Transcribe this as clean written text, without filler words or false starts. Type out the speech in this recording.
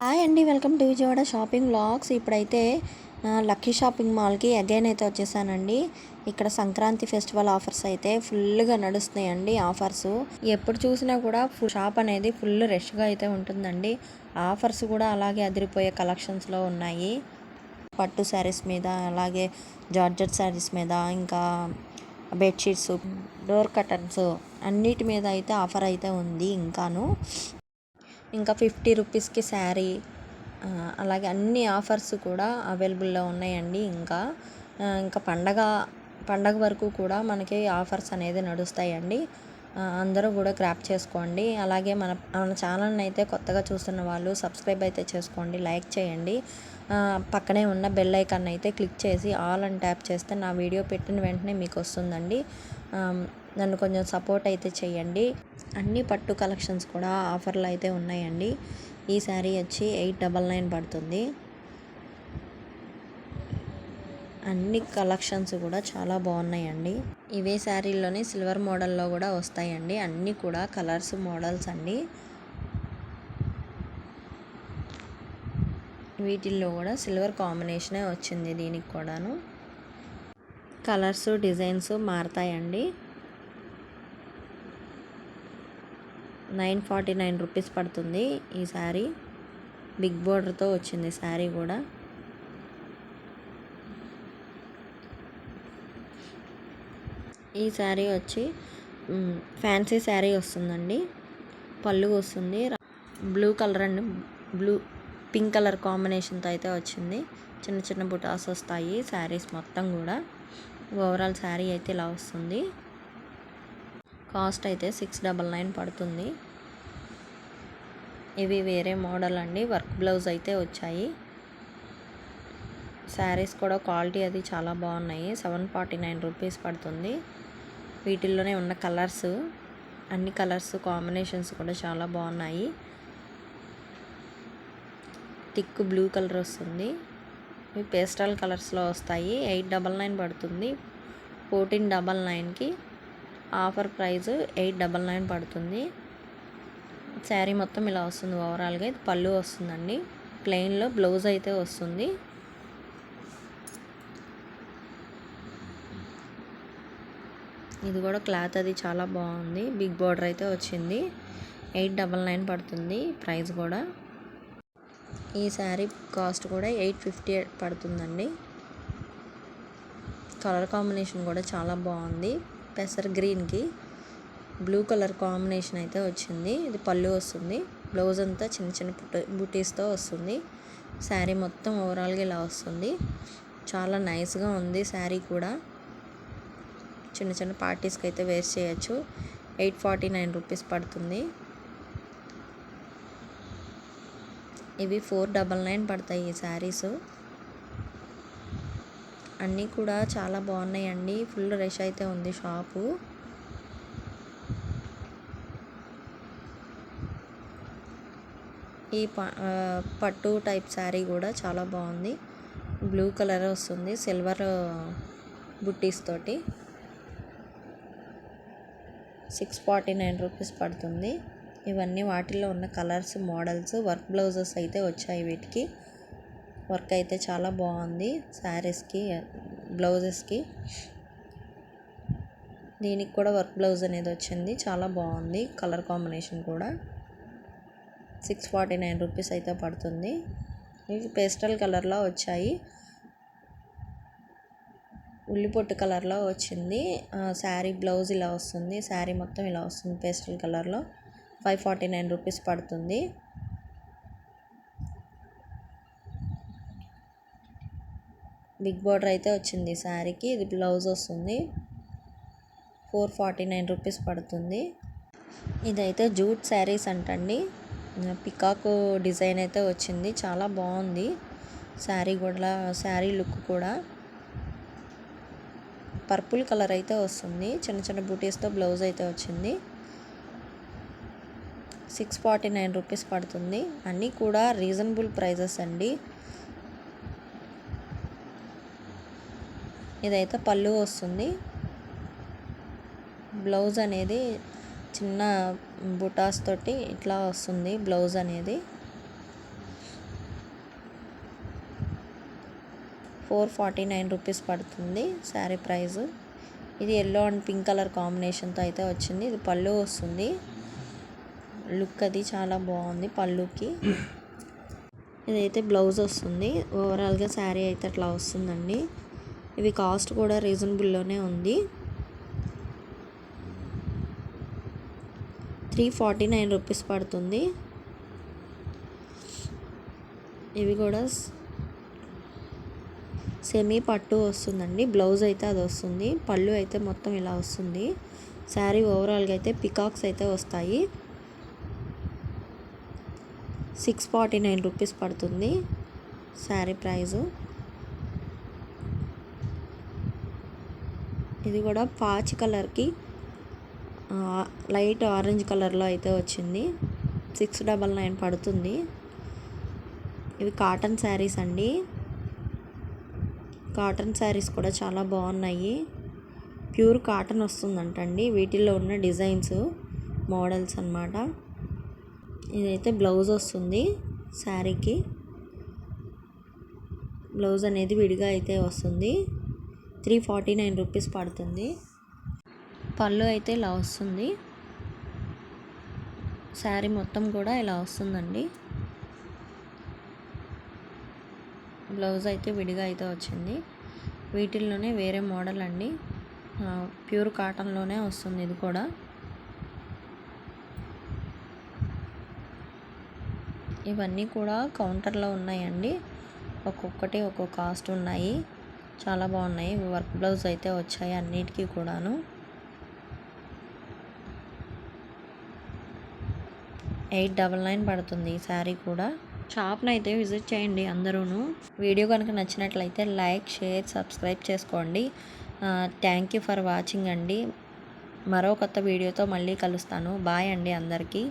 Hi అండి, welcome to Vijayawada shopping vlogs. ఇప్పుడైతే lucky shopping మాల్కి అగైన్ అయితే వచ్చేసానండి. ఇక్కడ సంక్రాంతి ఫెస్టివల్ ఆఫర్స్ అయితే ఫుల్గా నడుస్తున్నాయండి. ఆఫర్స్ ఎప్పుడు చూసినా కూడా షాప్ అనేది ఫుల్ రష్గా అయితే ఉంటుందండి. ఆఫర్స్ కూడా అలాగే అదిరిపోయే కలెక్షన్స్లో ఉన్నాయి. పట్టు శారీస్ మీద, అలాగే జార్జెట్ శారీస్ మీద, ఇంకా బెడ్షీట్స్, డోర్ కర్టన్స్ అన్నిటి మీద అయితే ఆఫర్ అయితే ఉంది. ఇంకా 50 రూపీస్కి శారీ, అలాగే అన్ని ఆఫర్స్ కూడా అవైలబుల్లో ఉన్నాయండి. ఇంకా పండగ వరకు కూడా మనకి ఆఫర్స్ అనేది నడుస్తాయండి. అందరూ కూడా గ్రాప్ చేసుకోండి. అలాగే మన ఛానల్ని అయితే కొత్తగా చూస్తున్న వాళ్ళు సబ్స్క్రైబ్ అయితే చేసుకోండి, లైక్ చేయండి. పక్కనే ఉన్న బెల్ ఐకాన్ అయితే క్లిక్ చేసి ఆల్ అని ట్యాప్ చేస్తే నా వీడియో పెట్టిన వెంటనే మీకు వస్తుందండి. నన్ను కొంచెం సపోర్ట్ అయితే చేయండి. అన్ని పట్టు కలెక్షన్స్ కూడా ఆఫర్లు అయితే ఉన్నాయండి. ఈ శారీ వచ్చి 899 పడుతుంది. అన్ని కలెక్షన్స్ కూడా చాలా బాగున్నాయండి. ఇవే శారీలోనే సిల్వర్ మోడల్లో కూడా వస్తాయండి. అన్నీ కూడా కలర్స్ మోడల్స్ అండి. వీటిల్లో కూడా సిల్వర్ కాంబినేషనే వచ్చింది. దీనికి కూడాను కలర్స్ డిజైన్స్ మారుతాయండి. 949 రూపీస్ పడుతుంది ఈ శారీ. బిగ్ బోర్డర్తో వచ్చింది శారీ కూడా. ఈ శారీ వచ్చి ఫ్యాన్సీ శారీ వస్తుందండి. పళ్ళు వస్తుంది, blue colour and pink colour కాంబినేషన్తో అయితే వచ్చింది. చిన్న చిన్న బుటాస్ వస్తాయి శారీస్ మొత్తం కూడా. ఓవరాల్ శారీ అయితే ఇలా వస్తుంది. కాస్ట్ అయితే 699 పడుతుంది. ఇవి వేరే మోడల్ అండి. వర్క్ బ్లౌజ్ అయితే వచ్చాయి. శారీస్ కూడా క్వాలిటీ అది చాలా బాగున్నాయి. 749 రూపీస్ పడుతుంది. వీటిల్లోనే ఉన్న కలర్స్, అన్ని కలర్స్ కాంబినేషన్స్ కూడా చాలా బాగున్నాయి. థిక్ బ్లూ కలర్ వస్తుంది. ఇవి పేస్టల్ కలర్స్లో వస్తాయి. 899 పడుతుంది. 1499కి ఆఫర్ ప్రైస్ 899 పడుతుంది. శారీ మొత్తం ఇలా వస్తుంది. ఓవరాల్గా ఇది పళ్ళు వస్తుందండి. ప్లెయిన్లో బ్లౌజ్ అయితే వస్తుంది. ఇది కూడా క్లాత్ అది చాలా బాగుంది. బిగ్ బార్డర్ అయితే వచ్చింది. 899 పడుతుంది ప్రైస్ కూడా. ఈ శారీ కాస్ట్ కూడా 850 పడుతుందండి. కలర్ కాంబినేషన్ కూడా చాలా బాగుంది. పెసర్ గ్రీన్కి బ్లూ కలర్ కాంబినేషన్ అయితే వచ్చింది. ఇది పళ్ళు వస్తుంది. బ్లౌజ్ అంతా చిన్న చిన్న బుటీస్తో వస్తుంది. శారీ మొత్తం ఓవరాల్గా ఇలా వస్తుంది. చాలా నైస్గా ఉంది శారీ కూడా. చిన్న చిన్న పార్టీస్కి అయితే వేస్ట్ చేయొచ్చు. 849 రూపీస్ పడుతుంది. ఇవి 499 పడతాయి ఈ శారీస్. అన్నీ కూడా చాలా బాగున్నాయండి. ఫుల్ రష్ అయితే ఉంది షాపు. ఈ పట్టు టైప్ శారీ కూడా చాలా బాగుంది. బ్లూ కలర్ వస్తుంది సిల్వర్ బుట్టీస్ తోటి. 649 రూపీస్ పడుతుంది. ఇవన్నీ వాటిల్లో ఉన్న కలర్స్ మోడల్స్. వర్క్ బ్లౌజెస్ అయితే వచ్చాయి. వీటికి వర్క్ అయితే చాలా బాగుంది శారీస్కి, బ్లౌజెస్కి. దీనికి కూడా వర్క్ బ్లౌజ్ అనేది వచ్చింది. చాలా బాగుంది కలర్ కాంబినేషన్ కూడా. 649 రూపీస్ అయితే పడుతుంది. ఇవి పేస్టల్ కలర్లో వచ్చాయి. ఉల్లిపొట్టు కలర్లో వచ్చింది శారీ. బ్లౌజ్ ఇలా వస్తుంది. శారీ మొత్తం ఇలా వస్తుంది పేస్టల్ కలర్లో. 549 రూపీస్ పడుతుంది. బిగ్ బార్డర్ అయితే వచ్చింది శారీకి. ఇది బ్లౌజ్ వస్తుంది. 449 రూపీస్ పడుతుంది. ఇదైతే జూట్ శారీస్ అంటండి. పికాక్ డిజైన్ అయితే వచ్చింది. చాలా బాగుంది శారీ కూడా. శారీ లుక్ కూడా పర్పుల్ కలర్ అయితే వస్తుంది. చిన్న చిన్న బూటీస్తో బ్లౌజ్ అయితే వచ్చింది. 649 రూపీస్ పడుతుంది. అన్నీ కూడా రీజనబుల్ ప్రైజెస్ అండి. ఇదైతే పళ్ళు వస్తుంది. బ్లౌజ్ అనేది చిన్న బుటాస్ తోటి ఇట్లా వస్తుంది బ్లౌజ్ అనేది. 449 రూపీస్ పడుతుంది శారీ ప్రైస్. ఇది ఎల్లో అండ్ పింక్ కలర్ కాంబినేషన్తో అయితే వచ్చింది. ఇది పళ్ళు వస్తుంది. లుక్ అది చాలా బాగుంది పళ్ళుకి. ఇదైతే బ్లౌజ్ వస్తుంది. ఓవరాల్గా శారీ అయితే అట్లా వస్తుందండి. ఇవి కాస్ట్ కూడా రీజనబుల్లోనే ఉంది. 349 రూపీస్ పడుతుంది. ఇవి కూడా సెమీ పట్టు వస్తుందండి. బ్లౌజ్ అయితే అది వస్తుంది. పళ్ళు అయితే మొత్తం ఇలా వస్తుంది. శారీ ఓవరాల్గా అయితే పికాక్స్ అయితే వస్తాయి. 649 రూపీస్ పడుతుంది శారీ ప్రైజు. ఇది కూడా పాచి కలర్కి లైట్ ఆరెంజ్ కలర్లో అయితే వచ్చింది. 699 పడుతుంది. ఇవి కాటన్ శారీస్ అండి. కాటన్ శారీస్ కూడా చాలా బాగున్నాయి. ప్యూర్ కాటన్ వస్తుందంటండి వీటిల్లో ఉన్న డిజైన్స్, మోడల్స్ అన్నమాట. ఇదైతే బ్లౌజ్ వస్తుంది శారీకి. బ్లౌజ్ అనేది విడిగా అయితే వస్తుంది. 349 రూపీస్ పడుతుంది. పళ్ళు అయితే ఇలా వస్తుంది. శారీ మొత్తం కూడా ఇలా వస్తుందండి. బ్లౌజ్ అయితే విడిగా అయితే వచ్చింది. వీటిల్లోనే వేరే మోడల్ అండి. ప్యూర్ కాటన్లోనే వస్తుంది ఇది కూడా. ఇవన్నీ కూడా కౌంటర్లో ఉన్నాయండి. ఒక్కొక్కటి ఒక్కొక్క కాస్ట్ ఉన్నాయి. చాలా బాగున్నాయి. వర్క్ బ్లౌజ్ అయితే వచ్చాయి అన్నిటికీ కూడాను. 899 పడుతుంది ఈ శారీ కూడా. షాప్ని అయితే విజిట్ చేయండి అందరూను. వీడియో కనుక నచ్చినట్లయితే లైక్, షేర్, సబ్స్క్రైబ్ చేసుకోండి. థ్యాంక్ యూ ఫర్ వాచింగ్ అండి. మరో కొత్త వీడియోతో మళ్ళీ కలుస్తాను. బాయ్ అండి అందరికీ.